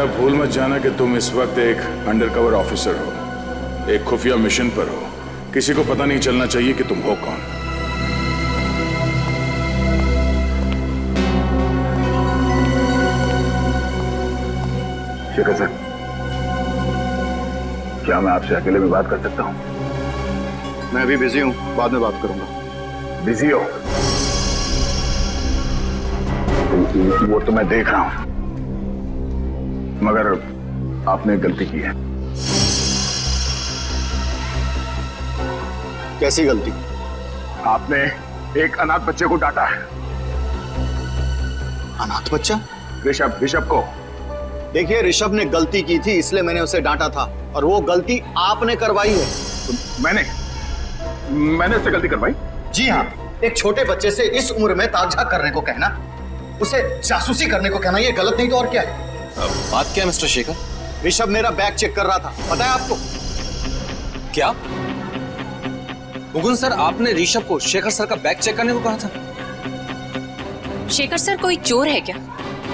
यह भूल मत जाना कि तुम इस वक्त एक अंडरकवर ऑफिसर हो, एक खुफिया मिशन पर हो। किसी को पता नहीं चलना चाहिए कि तुम हो कौन। शेखर सर, क्या मैं आपसे अकेले में बात कर सकता हूं? मैं अभी बिजी हूं, बाद में बात करूंगा। बिजी हो? वो तो मैं देख रहा हूं, मगर आपने गलती की है। कैसी गलती? आपने एक अनाथ बच्चे को डांटा है। अनाथ बच्चा? ऋषभ को। देखिए, ऋषभ ने गलती की थी, इसलिए मैंने उसे डांटा था, और वो गलती आपने करवाई है। तो मैंने उससे गलती करवाई? जी हाँ, एक छोटे बच्चे से इस उम्र में ताकझाक करने को कहना, उसे जासूसी करने को कहना, ये गलत नहीं तो और क्या है? बात क्या है मिस्टर शेखर? ऋषभ मेरा बैग चेक कर रहा था, पता है आपको? क्या मुकुंद सर, आपने ऋषभ को शेखर सर का बैग चेक करने को कहा था? शेखर सर कोई चोर है क्या?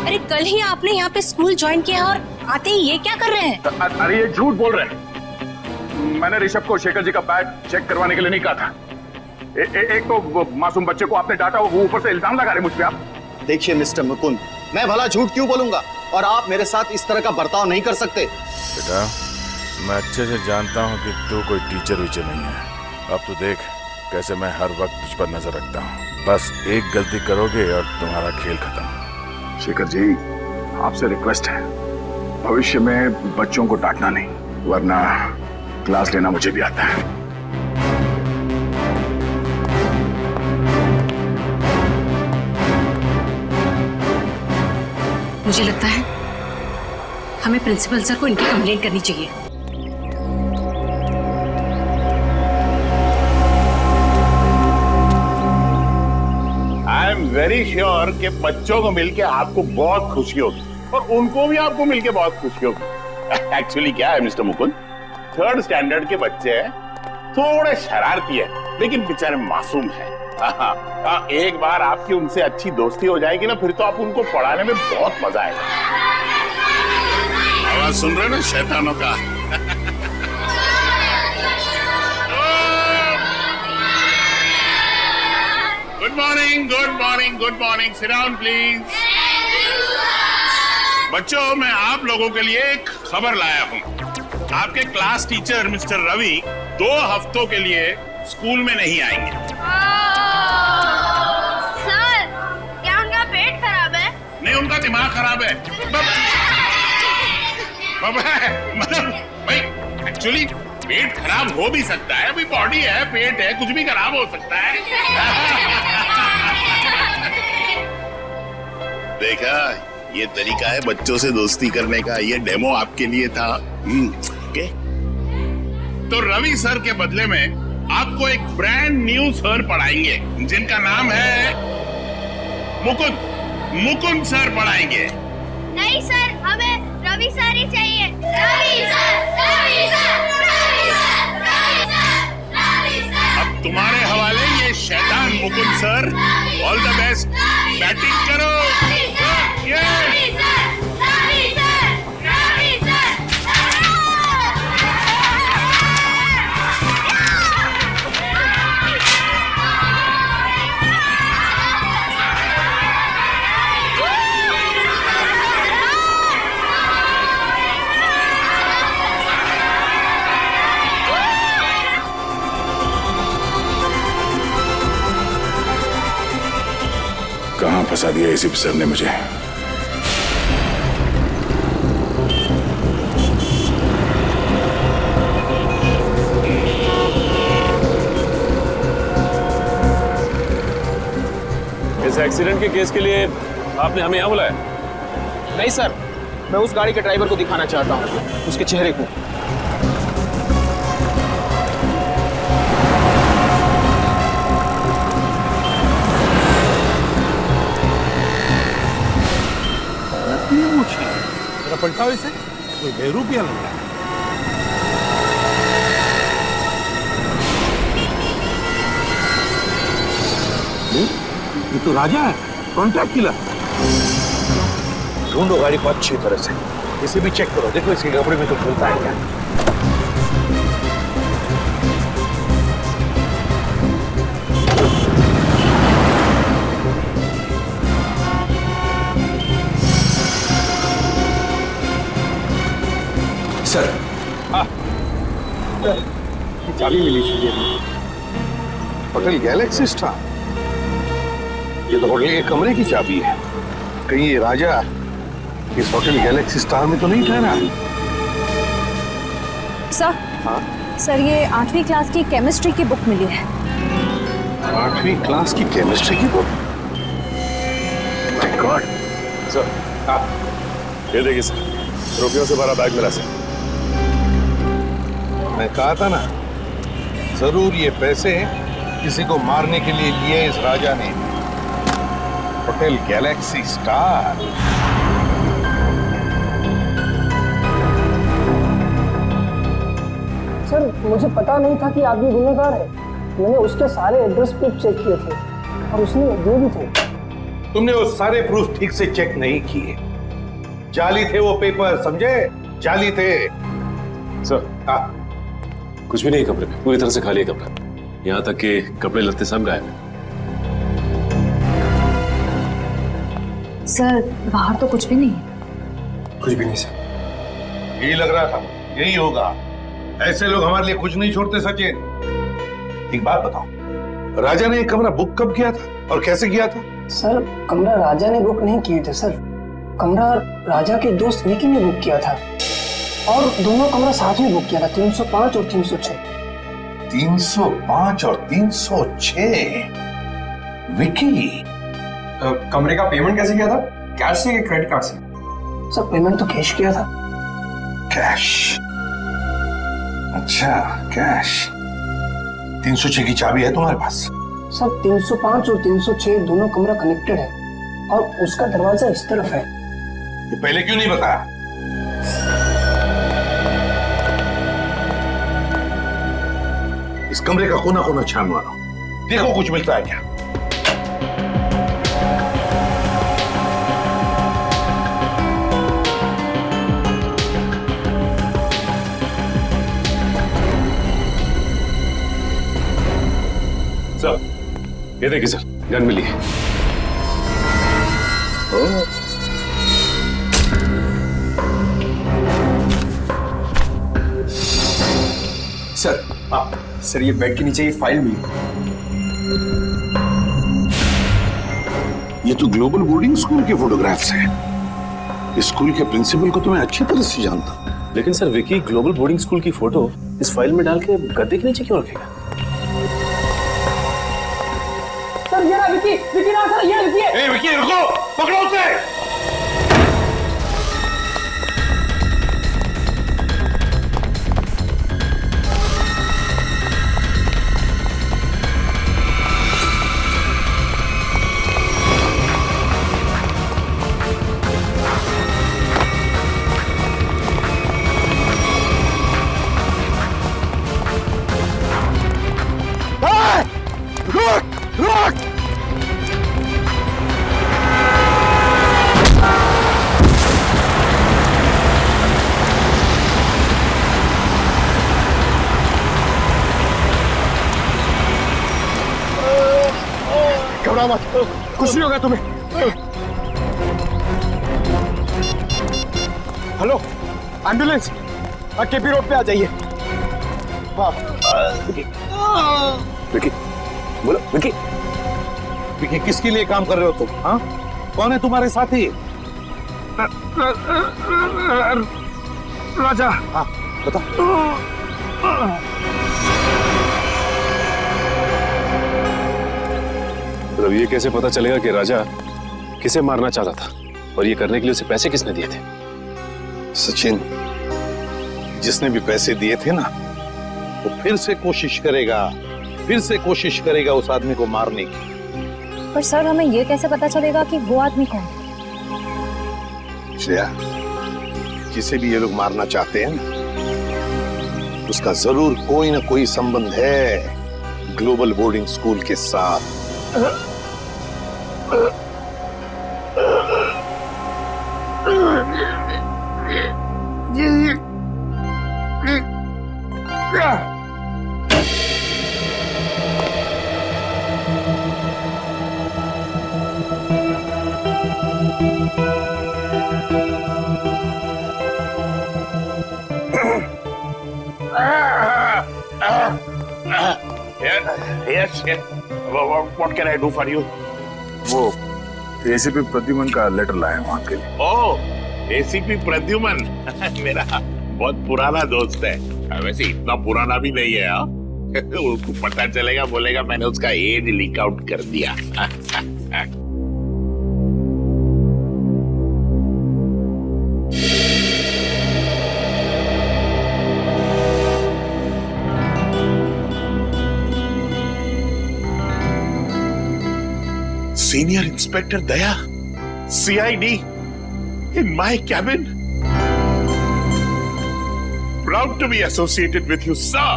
अरे कल ही आपने यहाँ पे स्कूल ज्वाइन किया और आते ही ये क्या कर रहे हैं? अरे ये झूठ बोल रहे हैं। मैंने ऋषभ को शेखर जी का बैग चेक करवाने के लिए नहीं कहा था। एक तो मासूम बच्चे को आपने डांटा, वो ऊपर से इल्जाम लगा रहे मुझ पे आप। देखिए मिस्टर मुकुंद, मैं भला झूठ क्यों बोलूंगा, और आप मेरे साथ इस तरह का बर्ताव नहीं कर सकते। बेटा, मैं अच्छे से जानता हूँ कि तू कोई टीचर वीचर नहीं है। अब तो देख कैसे मैं हर वक्त तुझ पर नजर रखता हूँ। बस एक गलती करोगे और तुम्हारा खेल खत्म। शेखर जी, आपसे रिक्वेस्ट है, भविष्य में बच्चों को डांटना नहीं, वरना क्लास लेना मुझे भी आता है। मुझे लगता है हमें प्रिंसिपल सर को इनकी कंप्लेंट करनी चाहिए। आई एम वेरी श्योर कि बच्चों को मिलके आपको बहुत खुशी होगी और उनको भी आपको मिलके बहुत खुशी होगी। एक्चुअली क्या है मिस्टर मुकुंद, 3rd स्टैंडर्ड के बच्चे हैं, थोड़े शरारती है, लेकिन बेचारे मासूम है। एक बार आपकी उनसे अच्छी दोस्ती हो जाएगी ना, फिर तो आप उनको पढ़ाने में बहुत मजा आएगा। आवाज सुन रहे ना शैतानों का? Good morning, good morning, good morning. Sit down please. बच्चों, मैं आप लोगों के लिए एक खबर लाया हूँ। आपके क्लास टीचर मिस्टर रवि 2 हफ्तों के लिए स्कूल में नहीं आएंगे। सर, क्या उनका पेट खराब है? नहीं, उनका दिमाग खराब है। मतलब भाई, एक्चुअली पेट खराब हो भी सकता है, अभी बॉडी है, पेट है, कुछ भी खराब हो सकता है। देखा, ये तरीका है बच्चों से दोस्ती करने का। ये डेमो आपके लिए था। ओके। तो रवि सर के बदले में आपको एक ब्रांड न्यू सर पढ़ाएंगे, जिनका नाम है मुकुंद सर पढ़ाएंगे। नहीं सर, हमें रवि सर ही चाहिए। Ravi sir, Ravi sir, Ravi sir, Ravi sir, Ravi sir. अब तुम्हारे हवाले ये शैतान Mukund sir. All the best, batting करो। कहां फंसा दिया इसी सर ने मुझे। इस एक्सीडेंट के केस के लिए आपने हमें यहाँ बुलाया? नहीं सर, मैं उस गाड़ी के ड्राइवर को दिखाना चाहता हूँ, उसके चेहरे को। पलटाओ इसे, कोई बेरूपिया लग रहा है। ये तो राजा है, कॉन्ट्रैक्ट किलर। ढूंढो गाड़ी को अच्छी तरह से। इसे भी चेक करो, देखो इसके कपड़े में तो खुलता है क्या। सर चाबी मिली थी ये होटल गैलेक्सी स्टार। ये तो होटल के कमरे की चाबी है। कहीं ये राजा इस होटल गैलेक्सी स्टार में तो नहीं ठहरा? सर, हाँ? सर ये 8वीं क्लास की केमिस्ट्री की बुक मिली है। 8वीं क्लास की केमिस्ट्री की बुक? My God. सर, हाँ, ये देखिए सर, रुपयों से भरा बैग मिला सर। मैं कहा था ना, जरूर ये पैसे किसी को मारने के लिए लिए इस राजा ने। Hotel Galaxy star. सर मुझे पता नहीं था कि आदमी गुनहगार है। मैंने उसके सारे एड्रेस प्रूफ चेक किए थे और उसने ये भी थे। तुमने वो सारे प्रूफ ठीक से चेक नहीं किए। जाली थे वो पेपर, समझे? जाली थे। सर, हाँ, कुछ भी नहीं कमरे में, पूरी तरह से खाली है कमरा। यहाँ तक कि कपड़े लत्ते सब गायब हैं। सर बाहर तो कुछ भी नहीं है। कुछ भी नहीं सर। यही लग रहा था, यही होगा। ऐसे लोग हमारे लिए कुछ नहीं छोड़ते सचिन। एक बात बताओ, राजा ने ये कमरा बुक कब किया था और कैसे किया था? सर कमरा राजा ने बुक नहीं किए थे सर, कमरा राजा के दोस्त विकी ने बुक किया था और दोनों कमरा साथ में बुक किया था, 305 और 306। 305 और 306? विकी कमरे का पेमेंट कैसे किया था? कैश से या क्रेडिट कार्ड से? सर पेमेंट तो कैश किया था। कैश? अच्छा, कैश। 306 की चाबी है तुम्हारे पास? सर 305 और 306 दोनों कमरा कनेक्टेड है और उसका दरवाजा इस तरफ है। ये पहले क्यों नहीं बताया? इस कमरे का कोना कोना छान मारो, देखो कुछ मिलता है क्या। सर, ये देखिए सर, गन मिली है। सर, सर ये बेड के नीचे ये फाइल मिली। ये तो ग्लोबल बोर्डिंग स्कूल के फोटोग्राफ्स हैं। इस स्कूल के प्रिंसिपल को तो मैं अच्छी तरह से जानता हूँ। लेकिन sir, Vicky global boarding school की फोटो इस फाइल में डाल के गद्दे के नीचे क्यों रखेगा? सर ये रहा विकी, विकी ना सर, ये विकी है। ए विकी रुको, पकड़ो उसे। घबरा मत, कुछ नहीं होगा तुम्हें। हेलो, एम्बुलेंस केपी रोड पे आ जाइए। हाँ विकी, बोलो विकी। विकी, किसके लिए काम कर रहे हो तुम? हाँ, कौन है तुम्हारे साथी? राजा। हाँ बता। तो ये कैसे पता चलेगा कि राजा किसे मारना चाहता था और ये करने के लिए उसे पैसे किसने दिए थे? सचिन, जिसने भी पैसे दिए थे ना, वो फिर से कोशिश करेगा उस आदमी को मारने की। पर सर हमें ये कैसे पता चलेगा कि वो आदमी कौन है? श्रेया, जिसे भी ये लोग मारना चाहते हैं ना, उसका जरूर कोई ना कोई संबंध है ग्लोबल बोर्डिंग स्कूल के साथ। Yes. What can I do for you? वो एसीपी प्रद्युमन का लेटर लाया हूँ आपके लिए। ओह, एसीपी प्रद्युमन मेरा बहुत पुराना दोस्त है। वैसे इतना पुराना भी नहीं है। उसको पता चलेगा, बोलेगा मैंने उसका एज लीक आउट कर दिया। Senior Inspector Daya, CID, in my cabin. Proud to be associated with you, sir.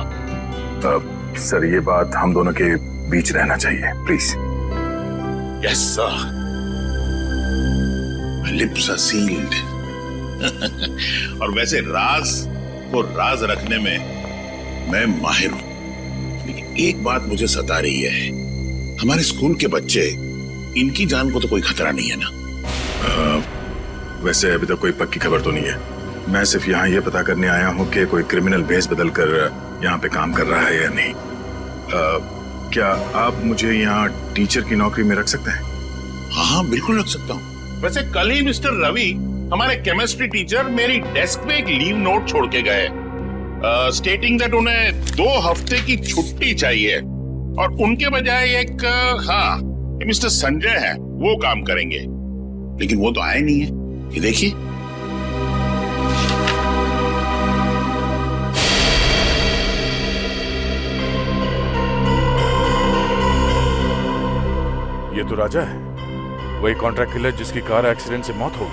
Sir ये बात हम दोनों के बीच रहना चाहिए, please. Yes, sir. My lips are sealed. और वैसे राज को राज रखने में मैं माहिर हूं, लेकिन एक बात मुझे सता रही है। हमारे स्कूल के बच्चे, इनकी जान को तो कोई खतरा नहीं है ना? वैसे अभी तक कोई पक्की खबर तो नहीं है। मैं सिर्फ यहाँ ये पता करने आया हूँ कि कोई क्रिमिनल भेस बदल कर यहाँ पे काम कर रहा है या नहीं। क्या आप मुझे यहाँ टीचर की नौकरी में रख सकते हैं? हाँ, बिल्कुल रख सकता हूँ। वैसे कल ही मिस्टर रवि, हमारे केमिस्ट्री टीचर, मेरी डेस्क पे एक लीव नोट छोड़ के गए, स्टेटिंग दैट उन्हें 2 हफ्ते की छुट्टी चाहिए और उनके बजाय एक मिस्टर संजय है, वो काम करेंगे। लेकिन वो तो आए नहीं है। ये देखिए, ये तो राजा है, वही कॉन्ट्रैक्ट किलर जिसकी कार एक्सीडेंट से मौत हो गई।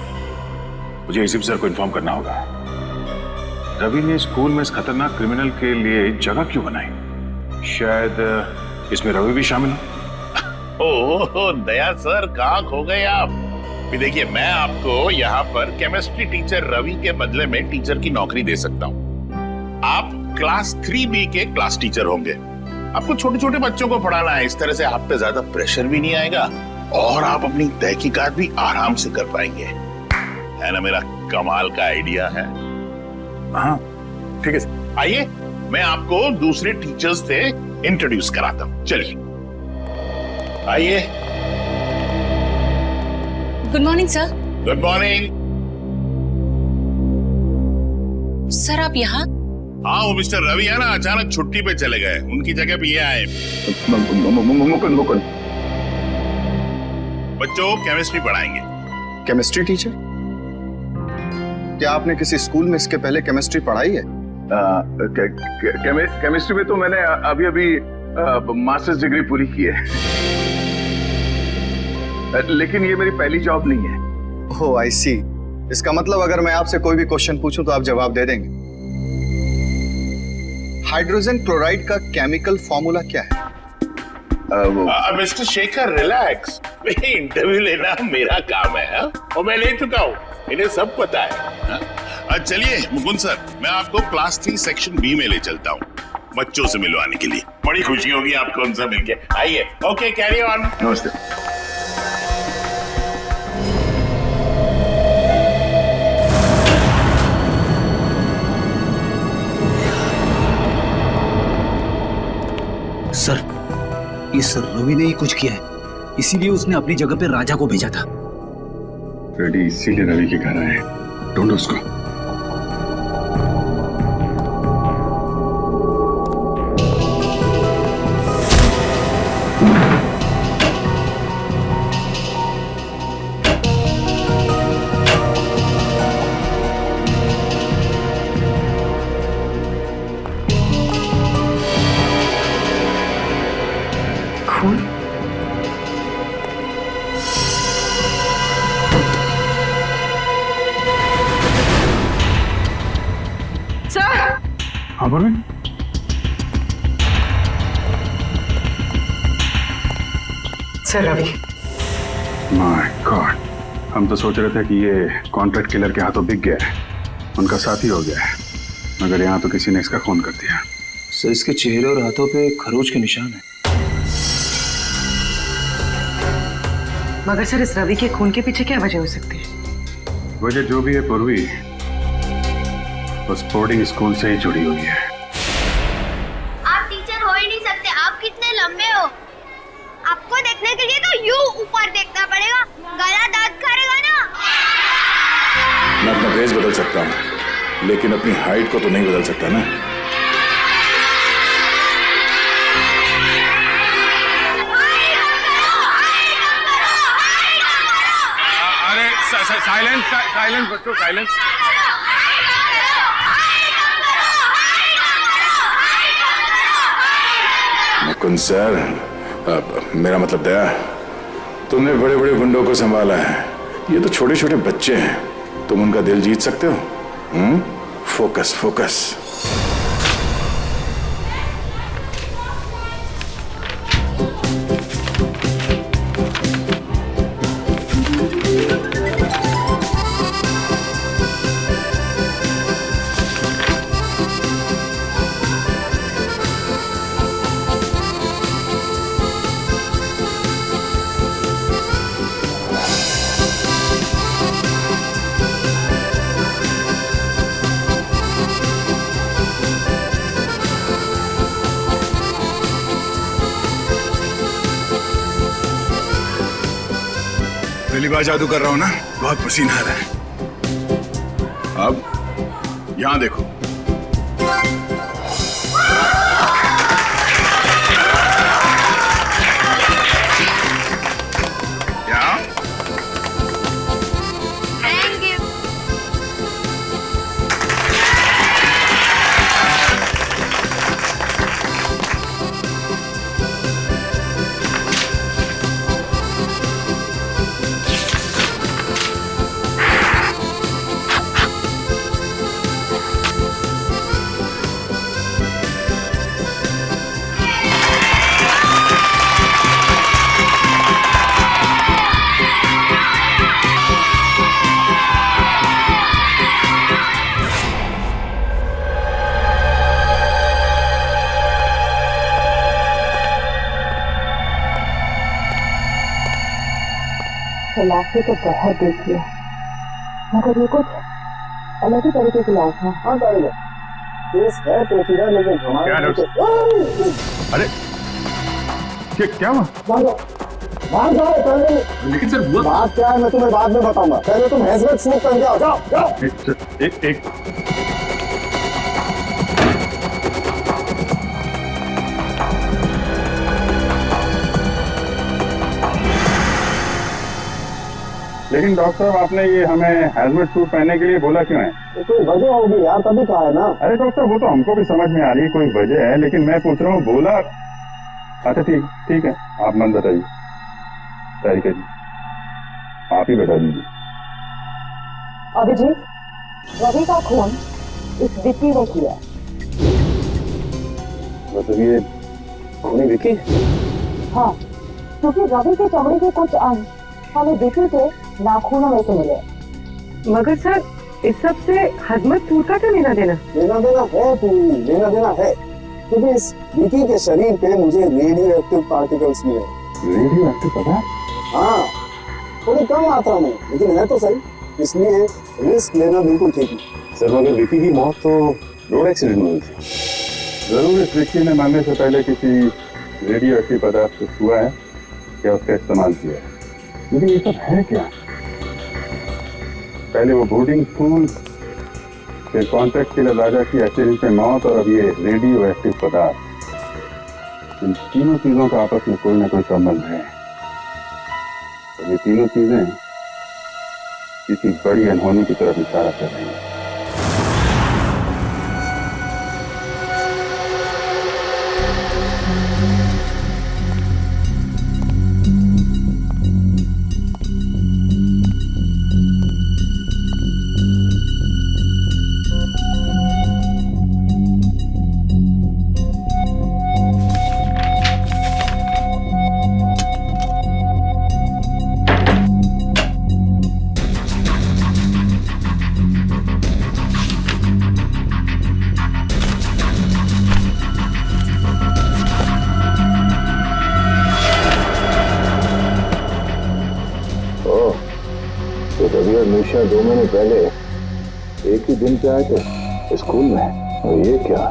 मुझे एसीपी सर को इन्फॉर्म करना होगा। रवि ने स्कूल में इस खतरनाक क्रिमिनल के लिए जगह क्यों बनाई? शायद इसमें रवि भी शामिल है। ओह दया सर, कहाँ खो गए आप? देखिए, मैं आपको यहाँ पर केमिस्ट्री टीचर रवि के बदले में टीचर की नौकरी दे सकता हूँ। आप क्लास 3B के क्लास टीचर होंगे। आपको छोटे छोटे बच्चों को पढ़ाना है। इस तरह से आप पे ज्यादा प्रेशर भी नहीं आएगा और आप अपनी तहकीकात भी आराम से कर पाएंगे। है ना मेरा कमाल का आइडिया है? हाँ ठीक है सर। आइए, मैं आपको दूसरे टीचर्स से इंट्रोड्यूस कराता हूँ। चलिए आइए। Good morning sir. Good morning. Sir आप यहाँ? हाँ, वो मिस्टर रवि है ना, अचानक छुट्टी पे चले गए। उनकी जगह पे ये आए। मुकुंद बच्चों को केमिस्ट्री पढ़ाएंगे। Chemistry teacher? क्या आपने किसी स्कूल में इसके पहले केमिस्ट्री पढ़ाई है? केमिस्ट्री में तो मैंने अभी मास्टर्स डिग्री पूरी की है, लेकिन ये मेरी पहली जॉब नहीं है। ओह आई सी। इसका मतलब अगर मैं आपसे कोई भी क्वेश्चन पूछूं तो आप जवाब दे देंगे। हाइड्रोजन क्लोराइड का केमिकल फॉर्मूला क्या है? मिस्टर शेखर रिलैक्स, इंटरव्यू लेना मेरा काम है और मैं ले चुका हूँ, इन्हें सब पता है। चलिए मुकुंद सर, मैं आपको क्लास 3 सेक्शन B में ले चलता हूँ बच्चों से मिलवाने के लिए। बड़ी खुशी होगी आपको उनसे मिलके। आइए। Okay, carry on. नमस्ते। सर, इस रवि ने ही कुछ किया है, इसीलिए उसने अपनी जगह पे राजा को भेजा था। रेडी इसीलिए रवि के घर आए। ढूंढो उसको। हाँ Parveen, sir Ravi. My god, हम तो सोच रहे थे कि ये कॉन्ट्रैक्ट किलर के हाथों बिक गया है, उनका साथी हो गया है, मगर यहाँ तो किसी ने इसका खून कर दिया। सर, इसके चेहरे और हाथों पे खरोच के निशान है। मगर सर इस रवि के खून के पीछे क्या वजह हो सकती है? वजह जो भी है पूर्वी, उस बोर्डिंग स्कूल से ही जुड़ी हुई है। आप टीचर हो ही नहीं सकते, आप कितने लंबे हो। आपको देखने के लिए तो यूं ऊपर देखना पड़ेगा, गला दर्द करेगा ना। मैं अपना भेष बदल सकता हूँ, लेकिन अपनी हाइट को तो नहीं बदल सकता ना। अरे साइलेंस साइलेंस बच्चों, साइलेंस। मुकुंद सर, मेरा मतलब दया, तुमने बड़े बड़े गुंडों को संभाला है, ये तो छोटे छोटे बच्चे हैं, तुम उनका दिल जीत सकते हो? Focus focus. पहली बार जादू कर रहा हूं ना, बहुत पसीना आ रहा है। अब यहां देखो। यहाँ थैंक यू। लाशें तो बहुत देखी है, मगर ये कुछ अलग ही तरीके की लाश है। हाँ टाइगर, केस है पेचीदा, लेकिन क्या अरे क्या हुआ? बाहर जाओ पहले। लेकिन सर वो बात क्या है मैं तुम्हें बाद में बताऊंगा, पहले तुम हेलमेट सूट पहन के आओ। जाओ जाओ। एक लेकिन डॉक्टर साहब, आपने ये हमें हेलमेट सूट पहनने के लिए बोला क्यों है? तो कोई वजह होगी यार, तभी कहा है ना। अरे डॉक्टर, वो तो हमको भी समझ में आ रही है कोई वजह है, लेकिन मैं पूछ रहा हूँ बोला। अच्छा ठीक है, आप मन बताइए। तारिका जी, आप ही बता दीजिए। अभिजीत, रवि का खून इस विक्की ने किया। मतलब ये खूनी विक्की? हाँ, क्योंकि रवि के चमड़े के कुछ अंग हमें विक्की के नाखूनों में से मिले। मगर सर इस सब से हजमत सूट का क्या लेना देना? लेना देना है पूरी, लेना देना है, क्योंकि इस विकी के शरीर पे मुझे रेडियो एक्टिव पार्टिकल्स मिले। रेडियो एक्टिव पदार्थ? हाँ, थोड़ी कम मात्रा में, लेकिन है तो सही, इसलिए रिस्क लेना बिल्कुल ठीक है। सर मगर विक्की की मौत तो रोड एक्सीडेंट में हुई थी। जरूर इस विक्की ने मरने से पहले किसी रेडियो एक्टिव पदार्थ को छुआ है या उसका इस्तेमाल किया है। लेकिन ये सब है क्या? पहले वो बोर्डिंग स्कूल, फिर कॉन्ट्रैक्ट किलर राजा की एक्सीडेंट में मौत, और अब ये रेडियो एक्टिव पदार्थ। इन तीनों चीजों का आपस में कोई ना कोई संबंध है, और ये तीनों चीजें किसी बड़ी अनहोनी की तरफ इशारा कर रही हैं। तो रवि और निशा 2 महीने पहले एक ही दिन पे आए थे स्कूल में, और ये क्या,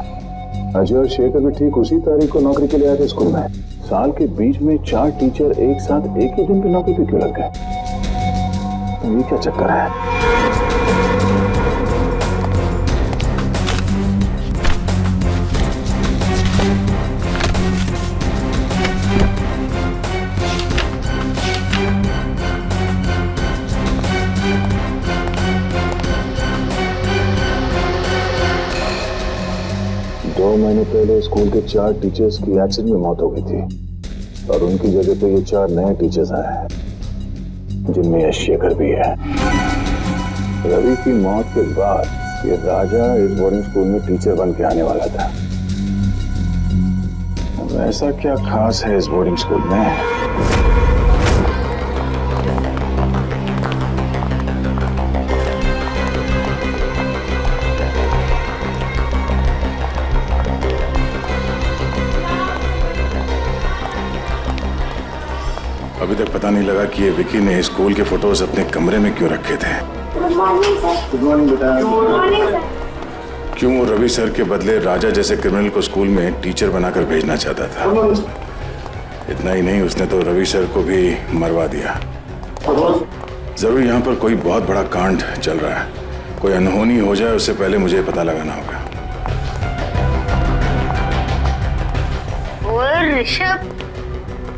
अजय और शेखर भी ठीक उसी तारीख को नौकरी के लिए आए थे स्कूल में। साल के बीच में 4 टीचर एक साथ एक ही दिन पे नौकरी पे क्यों लग गए? तो ये क्या चक्कर है? महीने पहले स्कूल के 4 टीचर्स की एक्सीडेंट में मौत हो गई थी, और उनकी जगह पे ये 4 नए टीचर्स आए हैं, जिनमें यह शेखर भी है। रवि की मौत के बाद ये राजा इस बोर्डिंग स्कूल में टीचर बन के आने वाला था। ऐसा क्या खास है इस बोर्डिंग स्कूल में? अभी तक पता नहीं लगा कि ये विकी ने स्कूल के फोटोज अपने कमरे में क्यों रखे थे। Good morning sir. Good morning बेटा। Good morning sir. क्यों वो रवि सर के बदले राजा जैसे क्रिमिनल को स्कूल में टीचर बनाकर भेजना चाहता था। इतना ही नहीं, उसने तो रवि सर को भी मरवा दिया। जरूर यहाँ पर कोई बहुत बड़ा कांड चल रहा है, कोई अनहोनी हो जाए उससे पहले मुझे पता लगाना होगा।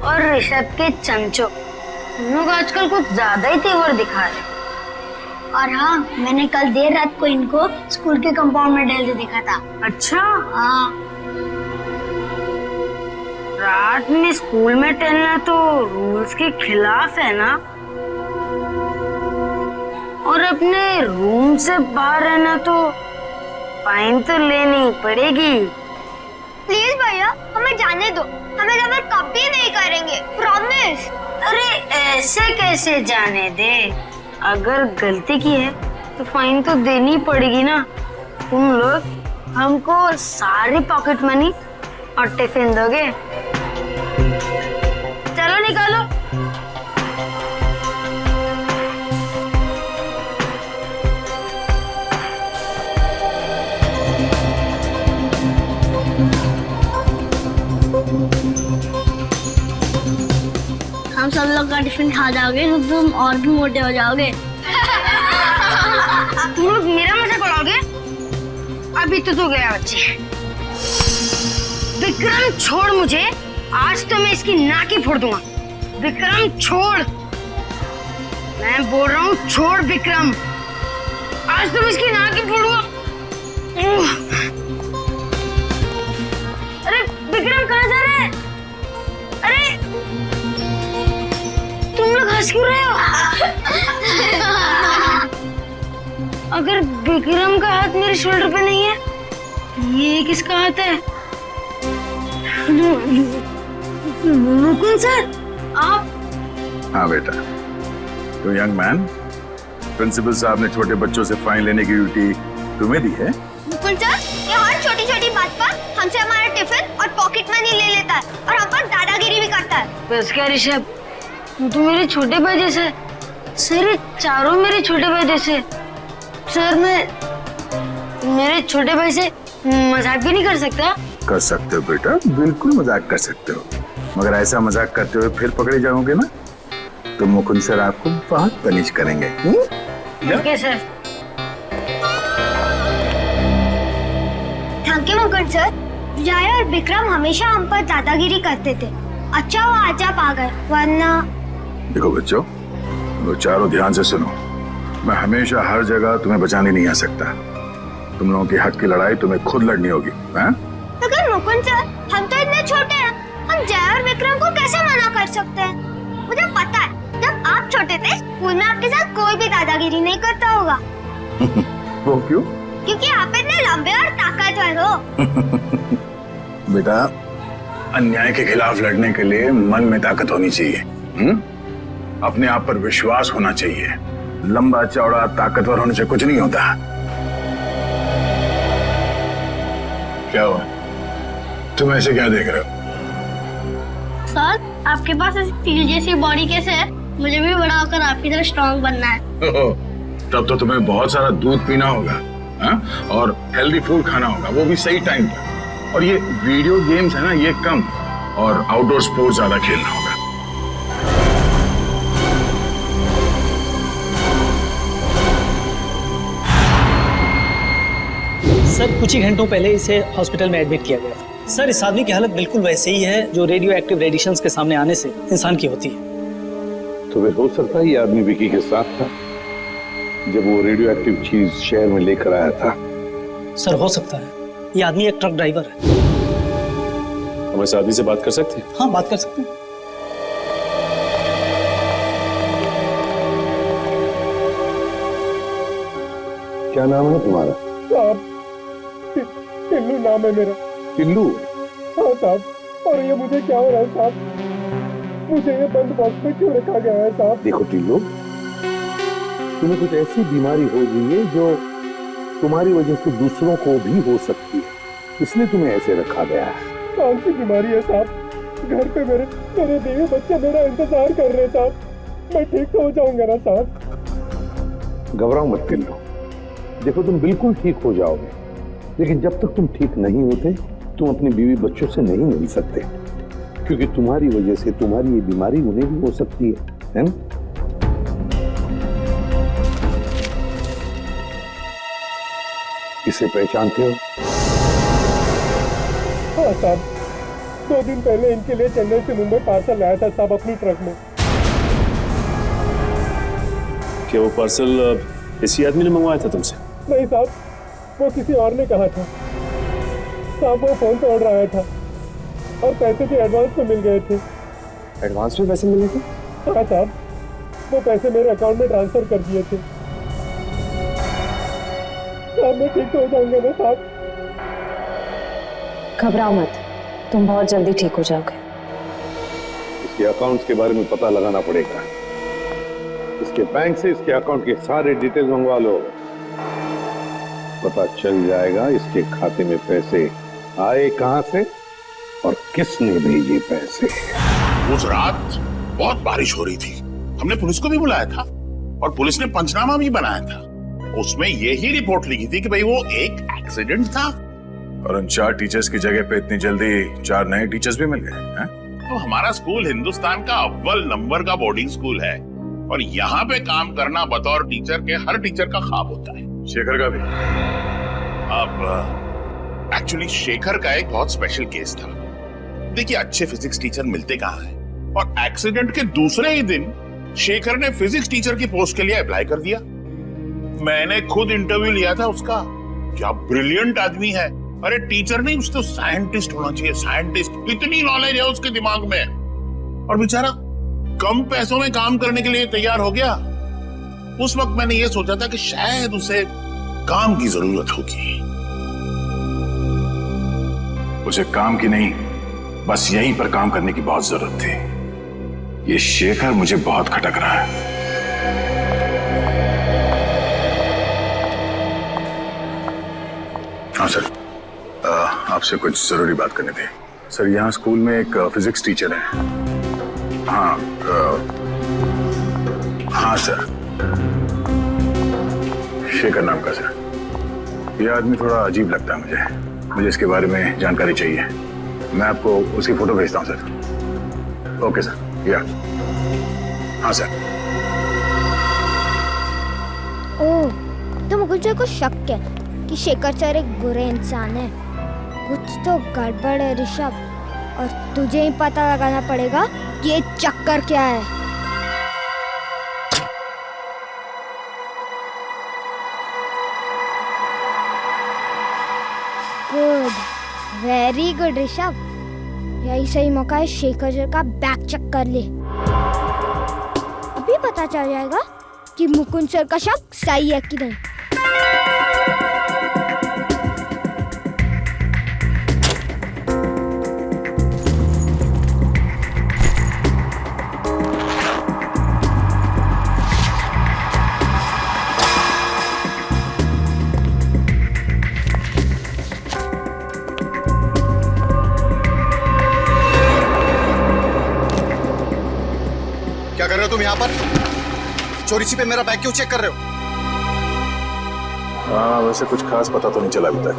और ऋषभ के चंचो, हम लोग आजकल कुछ ज्यादा ही तेवर दिखा रहे। और हाँ, मैंने कल देर रात को इनको स्कूल के कंपाउंड में टहलते देखा था। अच्छा? हाँ। रात में स्कूल में टहलना तो रूल्स के खिलाफ है ना, और अपने रूम से बाहर रहना तो फाइन तो लेनी पड़ेगी। प्लीज भैया, हमें जाने दो, हमें गलत कभी नहीं करेंगे, प्रॉमिस। अरे ऐसे कैसे जाने दे, अगर गलती की है तो फाइन तो देनी पड़ेगी ना। तुम लोग हमको सारी पॉकेट मनी और टिफिन दोगे? चलो निकालो। हम सब लोग का टिफिन खा जाओगे तो तुम और भी मोटे हो जाओगे। तुम लोग मेरा मजाक उड़ाओगे? अभी तो गया बच्चे। विक्रम छोड़ मुझे, आज तो मैं इसकी नाक ही फोड़ दूंगा। विक्रम छोड़, मैं बोल रहा हूँ छोड़ विक्रम, आज तो मैं इसकी नाक ही फोड़ूंगा। अरे विक्रम कहाँ जा रहे हैं? अरे तुम लोग हंस क्यों रहे हो? अगर विक्रम का हाथ मेरे शोल्डर पे नहीं है, ये किसका हाथ है? मुकुंद सर, आप? हाँ बेटा, तो यंग मैन, प्रिंसिपल साहब ने छोटे बच्चों से फाइन लेने की ड्यूटी तुम्हें दी है? मुकुंद सर, ये हर छोटी छोटी बात पर हमसे हमारा टिफिन और पॉकेट मनी ले लेता है और हम पर दादागिरी भी करता है। बस क्या ऋषभ, तू तो मेरे छोटे भाई जैसे। सर ये चारों मेरे छोटे भाई जैसे। सर मैं मेरे छोटे भाई से मजाक भी नहीं कर सकता? कर सकते हो बेटा, बिल्कुल मजाक कर सकते हो, मगर ऐसा मजाक करते हुए फिर पकड़े जाओगे ना तो मुकुंद सर आपको बहुत पनिश करेंगे। Okay sir. Thank you Mukund sir. जय और विक्रम हमेशा हम पर दादागिरी करते थे, अच्छा वो आज आप आ गए, वरना। देखो बच्चों, वो चारों ध्यान से सुनो, मैं हमेशा हर जगह तुम्हें बचाने नहीं आ सकता। तुम लोगों के हक की लड़ाई तुम्हें खुद लड़नी होगी। मगर मुकुंद सर, हम तो इतने छोटे हैं, हम जय और विक्रम को कैसे मना कर सकते हैं? मुझे पता है, जब आप छोटे थे स्कूल में आपके साथ कोई भी दादागिरी नहीं करता होगा। वो क्यों? क्योंकि आप इतने लंबे और ताकतवर हो। बेटा, अन्याय के खिलाफ लड़ने के लिए मन में ताकत होनी चाहिए, अपने आप पर विश्वास होना चाहिए। लंबा चौड़ा ताकतवर होने से कुछ नहीं होता। क्या हुआ, तुम ऐसे क्या देख रहे हो? सर, आपके पास ऐसी स्टील जैसी बॉडी कैसे है मुझे भी बड़ा होकर आपकी तरह स्ट्रांग बनना है। तब तो तुम्हें बहुत सारा दूध पीना होगा, हाँ? और हेल्दी फूड खाना होगा, वो भी सही टाइम पर। और ये वीडियो गेम्स है ना, ये कम, और आउटडोर स्पोर्ट्स ज्यादा खेलना होगा। सर कुछ ही घंटों पहले इसे हॉस्पिटल में एडमिट किया गया था। सर इस आदमी की हालत बिल्कुल वैसे ही है जो रेडियो एक्टिव रेडिएशंस के सामने आने से इंसान की होती है। तो फिर हो सकता है ये आदमी विकी के साथ था जब वो रेडियो एक्टिव चीज शहर में लेकर आया था। सर हो सकता है ये आदमी एक ट्रक ड्राइवर है। हम इस आदमी से बात कर सकते हैं? हाँ बात कर सकते हैं। क्या नाम है तुम्हारा? साहब टिल्लू नाम है मेरा। टिल्लू? हाँ साहब, और ये मुझे क्या हो रहा है साहब? मुझे ये बंद बॉक्स में क्यों रखा गया है साहब? देखो टिल्लू, तुम्हें कुछ ऐसी बीमारी हो गई है जो तुम्हारी वजह से दूसरों को भी हो सकती है, इसलिए तुम्हें ऐसे रखा गया है। कौन सी बीमारी है साहब? घर पे मेरे बीवी बच्चे मेरा इंतजार कर रहे हैं साहब। मैं ठीक तो हो जाऊंगा ना साहब? घबराओ मत टिल्लू, देखो तुम बिल्कुल ठीक हो जाओगे, लेकिन जब तक तुम ठीक नहीं होते तुम अपनी बीवी बच्चों से नहीं मिल सकते, क्योंकि तुम्हारी वजह से तुम्हारी ये बीमारी उन्हें भी हो सकती है ना? इसे पहचानते हो? हाँ साहब, 2 दिन पहले इनके लिए चेन्नई से मुंबई पार्सल लाया था साहब अपनी ट्रक में। क्या वो पार्सल इसी आदमी ने मंगवाया था तुमसे? नहीं साहब, वो किसी और ने कहा था साहब। वो फोन पे ऑर्डर आया था और पैसे भी एडवांस में मिल गए थे। एडवांस में पैसे मिले थे? हाँ साहब, वो पैसे मेरे अकाउंट में ट्रांसफर कर दिए थे साहब। मैं ठीक तो हो जाऊंगा ना साहब? घबराओ मत, तुम बहुत जल्दी ठीक हो जाओगे। इसके अकाउंट्स के बारे में पता लगाना पड़ेगा। इसके बैंक से इसके अकाउंट के सारे डिटेल्स मंगवा लो, पता चल जाएगा इसके खाते में पैसे आए कहां से और किसने भेजे पैसे। उस रात बहुत बारिश हो रही थी, हमने पुलिस को भी बुलाया था और पुलिस ने पंचनामा भी बनाया था। उसमें यही रिपोर्ट लिखी थी कि भाई वो एक एक्सीडेंट था। और उन 4 टीचर्स की जगह पे इतनी जल्दी 4 नए टीचर्स भी मिल गए। तो हमारा स्कूल हिंदुस्तान का अव्वल नंबर का बोर्डिंग स्कूल है और यहाँ पे काम करना बतौर टीचर के हर टीचर का ख्वाब होता है। शेखर का भी? अब एक्चुअली शेखर का एक बहुत स्पेशल केस था। देखिए अच्छे फिजिक्स टीचर मिलते कहाँ हैं, और एक्सीडेंट के दूसरे ही दिन शेखर ने फिजिक्स टीचर की पोस्ट के लिए अप्लाई कर दिया। मैंने खुद इंटरव्यू लिया था उसका। क्या ब्रिलियंट आदमी है। अरे टीचर नहीं, उसको साइंटिस्ट होना चाहिए, साइंटिस्ट। इतनी नॉलेज है उसके दिमाग में, और बेचारा कम पैसों में काम करने के लिए तैयार हो गया। उस वक्त मैंने ये सोचा था कि शायद उसे काम की जरूरत होगी। उसे काम की नहीं, बस यहीं पर काम करने की बहुत जरूरत थी। ये शेखर मुझे बहुत खटक रहा है। हाँ सर, आपसे कुछ जरूरी बात करनी थी। सर यहाँ स्कूल में एक फिजिक्स टीचर है। हाँ हाँ सर, शेखर नाम का सर। यह आदमी थोड़ा अजीब लगता है मुझे इसके बारे में जानकारी चाहिए। मैं आपको उसकी फोटो भेजता हूँ सर। ओके सर, या हाँ सर। ओह, तो मुझे को शक है कि शेखर सर एक बुरे इंसान है। कुछ तो गड़बड़ है ऋषभ, और तुझे ही पता लगाना पड़ेगा कि ये चक्कर क्या है। Good, very good Rishabh. यही सही मौका है शेखर सर का बैक चेक कर ले। अभी पता चल जाएगा कि मुकुंद सर का शक सही है कि नहीं। क्या कर रहे हो तुम यहाँ पर? चोरी छिपे मेरा बैग क्यों चेक कर रहे हो? हाँ, वैसे कुछ खास पता तो नहीं चला अभी तक।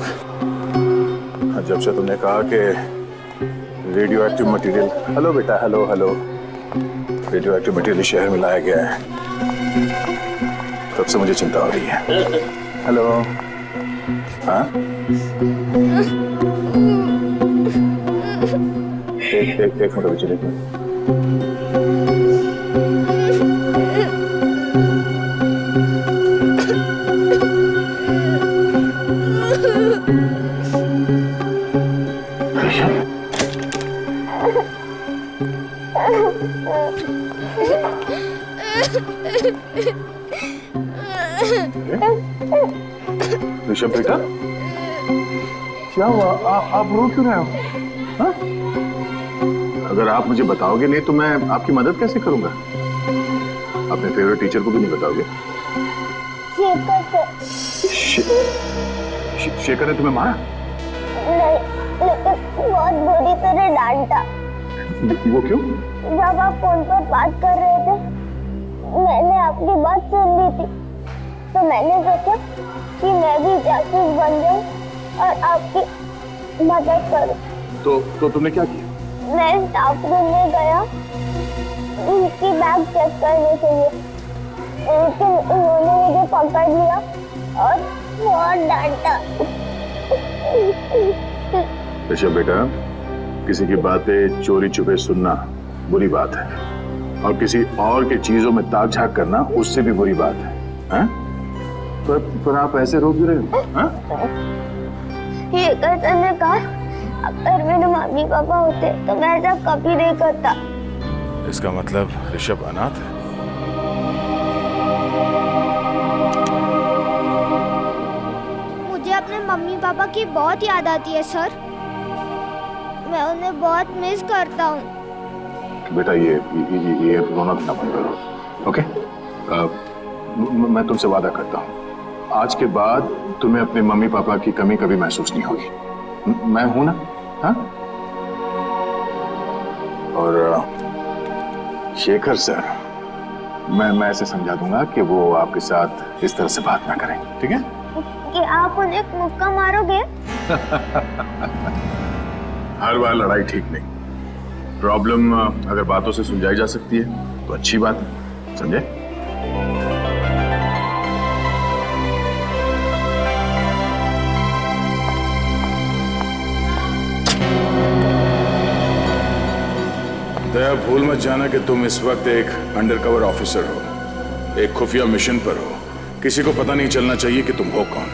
जब से तुमने कहा कि रेडियो एक्टिव मटेरियल, हेलो बेटा, hello hello, radio active material शहर में लाया गया है, तब से मुझे चिंता हो रही है। हेलो, हाँ, एक मिनट अभी चलिए। ऋषभ बेटा, क्या हुआ? आप रो क्यों रहे हो? हाँ? अगर आप मुझे बताओगे नहीं तो मैं आपकी मदद कैसे करूंगा? अपने फेवरेट टीचर को भी नहीं बताओगे? शेखर ने तुम्हें मारा? नहीं, लेकिन बहुत बुरी तरह डांटा। वो क्यों? जब आप फोन पर बात कर रहे थे, मैंने आपकी बात सुन ली थी, तो मैंने सोचा कि मैं भी जासूस बन जाऊं और आपकी मदद करूं। तो तुमने क्या किया? मैं स्टाफ रूम में गया उनकी बैग चेक करने के लिए, लेकिन उन्होंने मुझे पकड़ लिया और बहुत डांटा। ऋषभ बेटा, किसी की बातें चोरी छुपे सुनना बुरी बात है, और किसी और की चीजों में ताक झाक करना उससे भी बुरी बात है। हाँ? पर आप ऐसे रोक रहे हो? हाँ? ये कहते ने कहा अगर मेरे मम्मी पापा होते तो मैं ऐसा कभी नहीं करता। इसका मतलब ऋषभ अनाथ है? मुझे अपने मम्मी पापा की बहुत याद आती है सर, मैं उन्हें बहुत मिस करता हूँ। बेटा ये रोना धोना बंद करो, ओके? मैं तुमसे वादा करता हूँ, आज के बाद तुम्हें अपने मम्मी पापा की कमी कभी महसूस नहीं होगी। मैं हूं ना? हाँ? और शेखर सर, मैं ऐसे समझा दूंगा कि वो आपके साथ इस तरह से बात ना करें, ठीक है? कि आप उन्हें एक मुक्का मारोगे? हर बार लड़ाई ठीक नहीं। प्रॉब्लम अगर बातों से सुलझाई जा सकती है तो अच्छी बात है, समझे? दया, भूल मत जाना कि तुम इस वक्त एक अंडरकवर ऑफिसर हो, एक खुफिया मिशन पर हो। किसी को पता नहीं चलना चाहिए कि तुम हो कौन।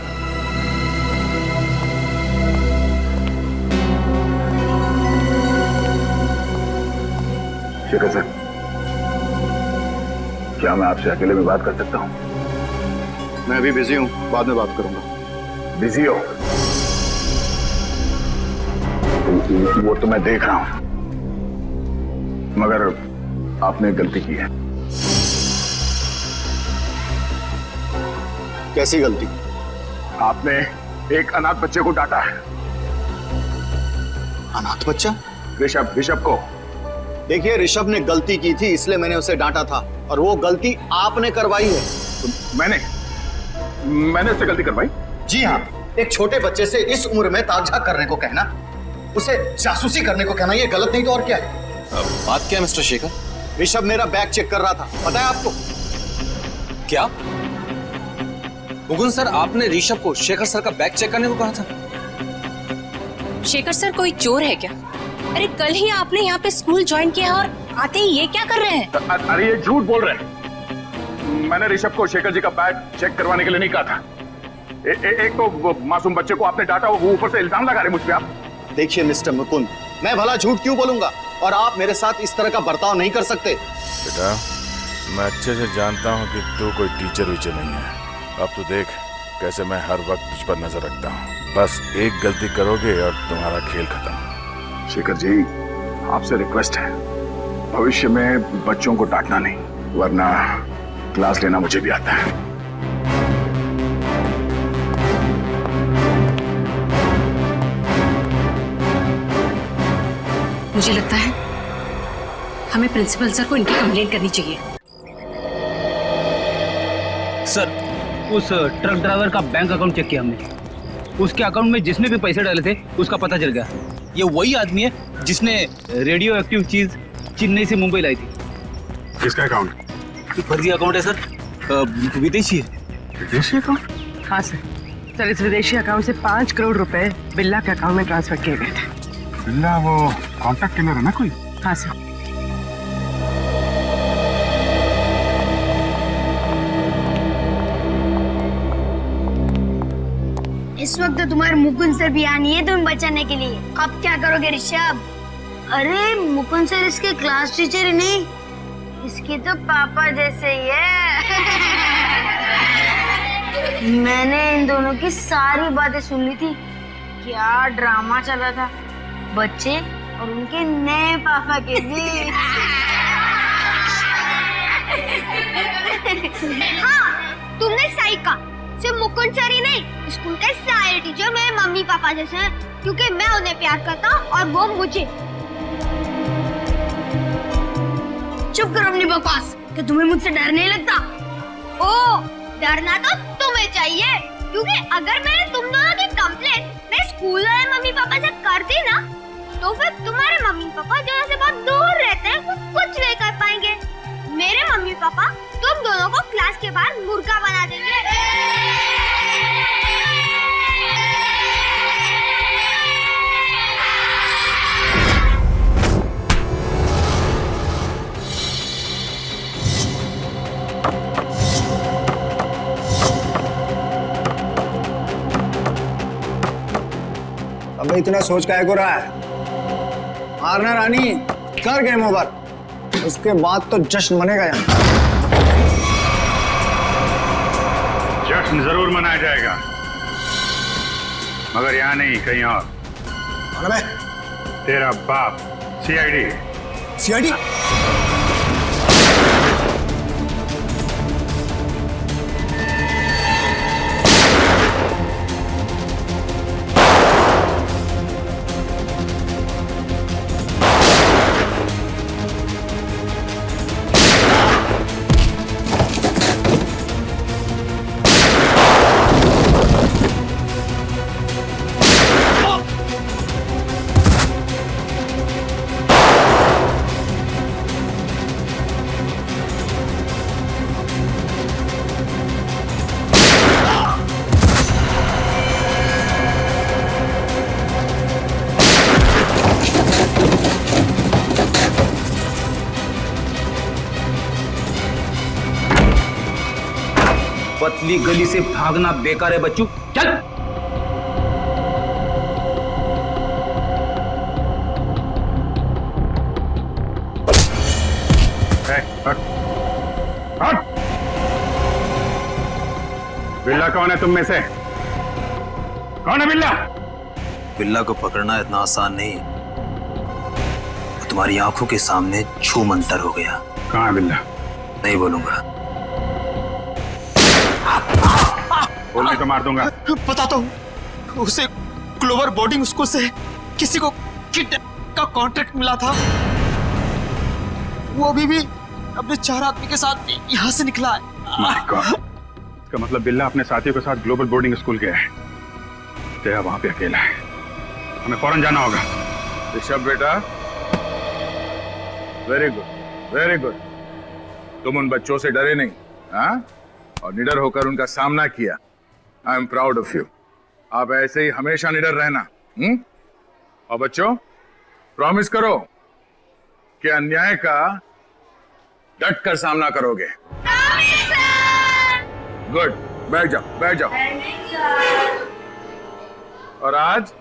शेखर सर, क्या मैं आपसे अकेले में बात कर सकता हूं? मैं अभी बिजी हूं, बाद में बात करूंगा। बिजी हो? वो तो मैं देख रहा हूं, मगर आपने गलती की है। कैसी गलती? आपने एक अनाथ बच्चे को डांटा है। अनाथ बच्चा? ऋषभ को। देखिए, ऋषभ ने गलती की थी इसलिए मैंने उसे डांटा था, और वो गलती आपने करवाई है। तो मैंने उससे गलती करवाई? जी हाँ, एक छोटे बच्चे से इस उम्र में ताक-झाक करने को कहना, उसे जासूसी करने को कहना, ये गलत नहीं तो और क्या है? बात क्या है मिस्टर शेखर? ऋषभ मेरा बैग चेक कर रहा था, पता है आपको? क्या? मुकुंद सर, आपने ऋषभ को शेखर सर का बैग चेक करने को कहा था? शेखर सर कोई चोर है क्या? अरे कल ही आपने यहाँ पे स्कूल ज्वाइन किया और आते ही ये क्या कर रहे हैं? अरे ये झूठ बोल रहे हैं। मैंने ऋषभ को शेखर जी का बैग चेक करवाने के लिए नहीं कहा था। एक तो मासूम बच्चे को आपने डांटा, वो ऊपर से इल्जाम लगा रहे मुझ पे आप। देखिए मिस्टर मुकुंद, मैं भला झूठ क्यों बोलूंगा, और आप मेरे साथ इस तरह का बर्ताव नहीं कर सकते। बेटा, मैं अच्छे से जानता हूँ कि तू कोई टीचर वीचर नहीं है। अब तो देख कैसे मैं हर वक्त तुझ पर नजर रखता हूँ। बस एक गलती करोगे और तुम्हारा खेल खत्म। शेखर जी, आपसे रिक्वेस्ट है, भविष्य में बच्चों को डांटना नहीं, वरना क्लास लेना मुझे भी आता है। मुझे लगता है हमें प्रिंसिपल सर को इनकी कंप्लेंट करनी चाहिए। सर, उस ट्रक ड्राइवर का बैंक अकाउंट चेक किया हमने। उसके अकाउंट में जिसने भी पैसे डाले थे उसका पता चल गया। ये वही आदमी है जिसने रेडियो एक्टिव चीज चेन्नई से मुंबई लाई थी। किसका अकाउंट? फर्जी अकाउंट है सर, विदेशी है। विदेशी अकाउंट? हाँ सर, सर इस विदेशी अकाउंट से 5 करोड़ रुपए बिल्ला के अकाउंट में ट्रांसफर किए गए थे। बिल्ला वो कॉन्टैक्ट किलर है ना कोई? हाँ सर। इस वक्त तो तुम्हारे मुकुंद सर भी आनी है तुम्हें बचाने के लिए। अब क्या करोगे ऋषभ? अरे मुकुंद सर इसके क्लास टीचर ही नहीं, इसके तो पापा जैसे ही है। मैंने इन दोनों की सारी बातें सुन ली थी। क्या ड्रामा चला था बच्चे और उनके नए पापा के बीच। हाँ, तुमने सही कहा। सिर्फ मुकुंद सर ही नहीं, स्कूल के सारे टीचर मेरे मम्मी पापा जैसे हैं, क्योंकि मैं उन्हें प्यार करता हूँ और वो मुझे। चुप करो अपनी बकवास। क्या तुम्हें मुझसे डर नहीं लगता? ओ, डरना तो तुम्हें चाहिए, क्योंकि अगर मैंने तुम दोनों की कंप्लेंट मैं स्कूल वाले मम्मी पापा से कर दी ना, तो फिर तुम्हारे मम्मी पापा जो से बहुत दूर रहते हैं वो कुछ नहीं कर पाएंगे। मेरे मम्मी पापा तुम दोनों को क्लास के बाहर मुर्गा बना देंगे। अब इतना सोच काहे को रहा है? मारना रानी, कर गेम ओवर। उसके बाद तो जश्न मनेगा यहाँ। जश्न जरूर मनाया जाएगा, मगर यहाँ नहीं, कहीं और। कौन है? तेरा बाप, सीआईडी। सीआईडी? पतली गली से भागना बेकार है बच्चों, चल। हट। बिल्ला कौन है तुम में से? कौन है बिल्ला? बिल्ला को पकड़ना इतना आसान नहीं। वो तुम्हारी आंखों के सामने छू मंतर हो गया। कहाँ है बिल्ला? नहीं बोलूंगा। बोलने तो मार दूंगा। बताता हूँ, उसे ग्लोबल बोर्डिंग स्कूल से किसी को किडनैप का कॉन्ट्रैक्ट मिला था। वो अभी भी अपने 4 आदमी के साथ यहाँ से निकला है। My God. इसका मतलब बिल्ला अपने साथियों के साथ ग्लोबल बोर्डिंग स्कूल गया है। तेरा वहां पे अकेला है, हमें फौरन जाना होगा। ऋषभ बेटा, वेरी गुड, वेरी गुड। तुम उन बच्चों से डरे नहीं, हाँ? और निडर होकर उनका सामना किया। I am proud of you. आप ऐसे ही हमेशा निडर रहना। और बच्चों, प्रॉमिस करो कि अन्याय का डट कर सामना करोगे। गुड, बैठ जाओ, बैठ जाओ। और आज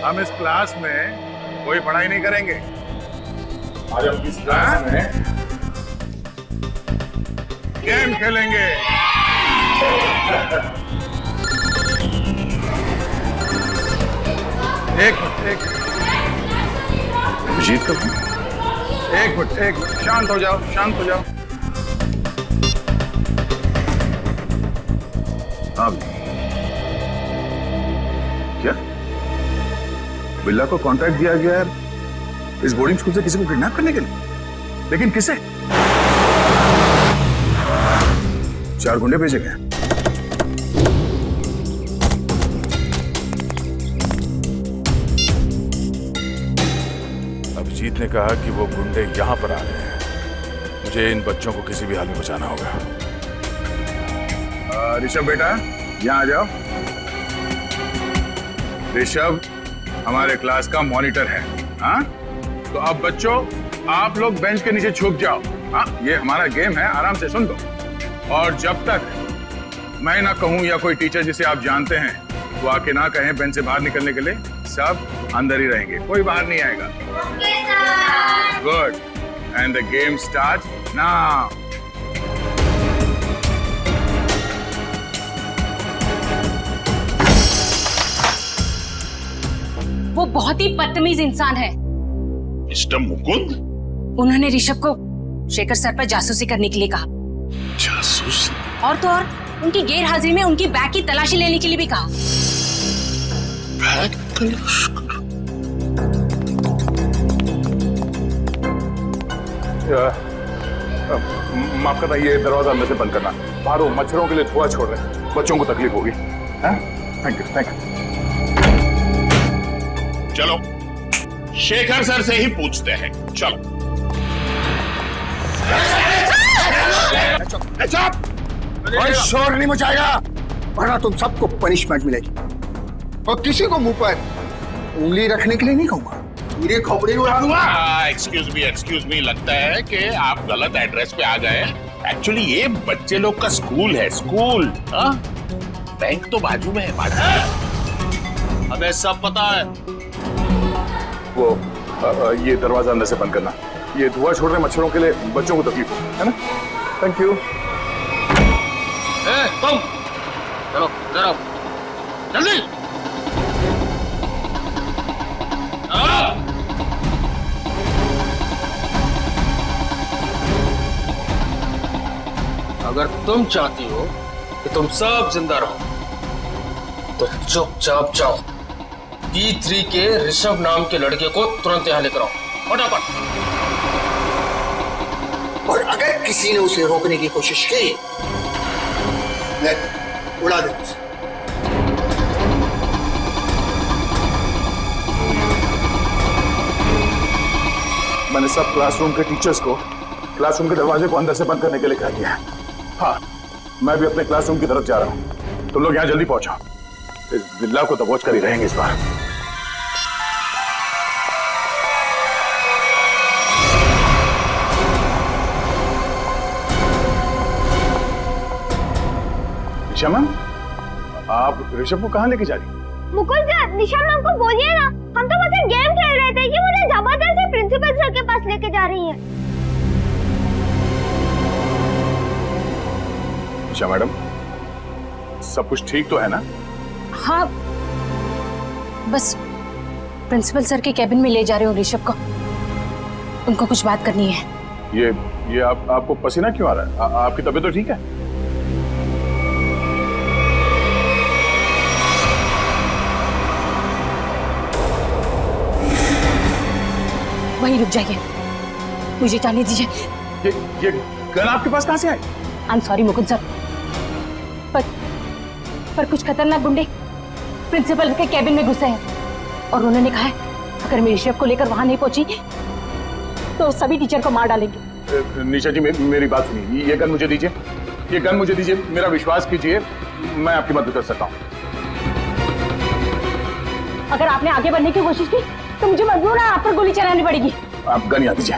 हम इस क्लास में कोई पढ़ाई नहीं करेंगे। आज हम इस क्लास में गेम खेलेंगे। एक मिनट, जीत कब? एक मिनट, शांत हो जाओ, शांत हो जाओ। अब क्या बिल्ला को कॉन्ट्रैक्ट दिया गया है इस बोर्डिंग स्कूल से किसी को किडनैप करने के लिए? लेकिन किसे? 4 गुंडे भेजे गए। अभिजीत ने कहा कि वो गुंडे यहाँ पर आ रहे हैं। मुझे इन बच्चों को किसी भी हाल में बचाना होगा। ऋषभ बेटा, यहाँ आ जाओ। ऋषभ हमारे क्लास का मॉनिटर है। हाँ, तो अब बच्चों आप लोग बेंच के नीचे छुप जाओ। हाँ, ये हमारा गेम है, आराम से सुन लो। और जब तक मैं ना कहूं या कोई टीचर जिसे आप जानते हैं वो आके ना कहें बेंच से बाहर निकलने के लिए, सब अंदर ही रहेंगे, कोई बाहर नहीं आएगा। Good, and the game start now. वो बहुत ही बदतमीज इंसान है। मिस्टर मुकुंद? उन्होंने ऋषभ को शेखर सर पर जासूसी करने के लिए कहा। जासूसी? और तो और उनकी गैर हाजिरी में उनकी बैग की तलाशी लेने के लिए भी कहा। बैग तलाश? माफ करना, ये दरवाजा अंदर से बंद करना। बाहर वो मच्छरों के लिए धुआं छोड़ रहे हैं, बच्चों को तकलीफ होगी। Thank you, thank you. चलो शेखर सर से ही पूछते हैं। चलो। कोई शोर नहीं मचाएगा, वरना तुम सबको पनिशमेंट मिलेगी। और किसी को मुंह पर उंगली रखने के लिए नहीं कहूंगा, पूरी खोपड़ी उड़ा दूंगा। एक्सक्यूज मी, लगता है कि आप गलत एड्रेस पे आ गए। एक्चुअली ये बच्चे लोग का स्कूल है, स्कूल। बैंक तो बाजू में है, बाजू में। हमें सब पता है। वो ये दरवाजा अंदर से बंद करना। ये धुआं छोड़ रहे मच्छरों के लिए बच्चों को तकलीफ हो, है ना? Thank you. तुम चलो जरा जल्दी। अगर तुम चाहती हो कि तुम सब जिंदा रहो तो चुपचाप जाओ। D3 के ऋषभ नाम के लड़के को तुरंत यहाँ लेकर आओ, फटाफट। और अगर किसी ने उसे रोकने की कोशिश की, मैं उड़ा दूंगा उसे। मैंने सब क्लासरूम के टीचर्स को क्लासरूम के दरवाजे को अंदर से बंद करने के लिए कह दिया है। हाँ, मैं भी अपने क्लासरूम की तरफ जा रहा हूँ। तुम लोग यहाँ जल्दी पहुंचो, इस बिल्ला को दबोच कर ही रहेंगे इस बार। निशा मैम, आप ऋषभ को कहाँ लेके जा रही? मुकुल सर, निशा मैम को बोलिए ना, हम तो बस एक गेम खेल रहे थे, ये मुझे जबरदस्ती प्रिंसिपल सर के पास लेके जा रही है। निशा मैडम, सब कुछ ठीक तो है ना? हाँ, बस प्रिंसिपल सर के कैबिन में ले जा रहे हो ऋषभ को। उनको कुछ बात करनी है। ये आपको पसीना क्यों आ रहा है? आपकी तबीयत तो ठीक है? वहीं रुक जाइए, मुझे जाने दीजिए। ये गन आपके पास कहाँ से आई? I am sorry Mukund sir, पर कुछ खतरनाक गुंडे प्रिंसिपल के कैबिन में घुसे हैं और उन्होंने कहा है अगर मैं ऋषभ को लेकर वहां नहीं पहुंची तो सभी टीचर को मार डालेंगे। निशा जी, मेरी बात सुनिए, ये गन मुझे दीजिए, ये गन मुझे दीजिए, मेरा विश्वास कीजिए, मैं आपकी मदद कर सकता हूँ। अगर आपने आगे बढ़ने की कोशिश की तो मुझे मजबूर है आप पर गोली चलानी पड़ेगी। आप गन याद दीजिए।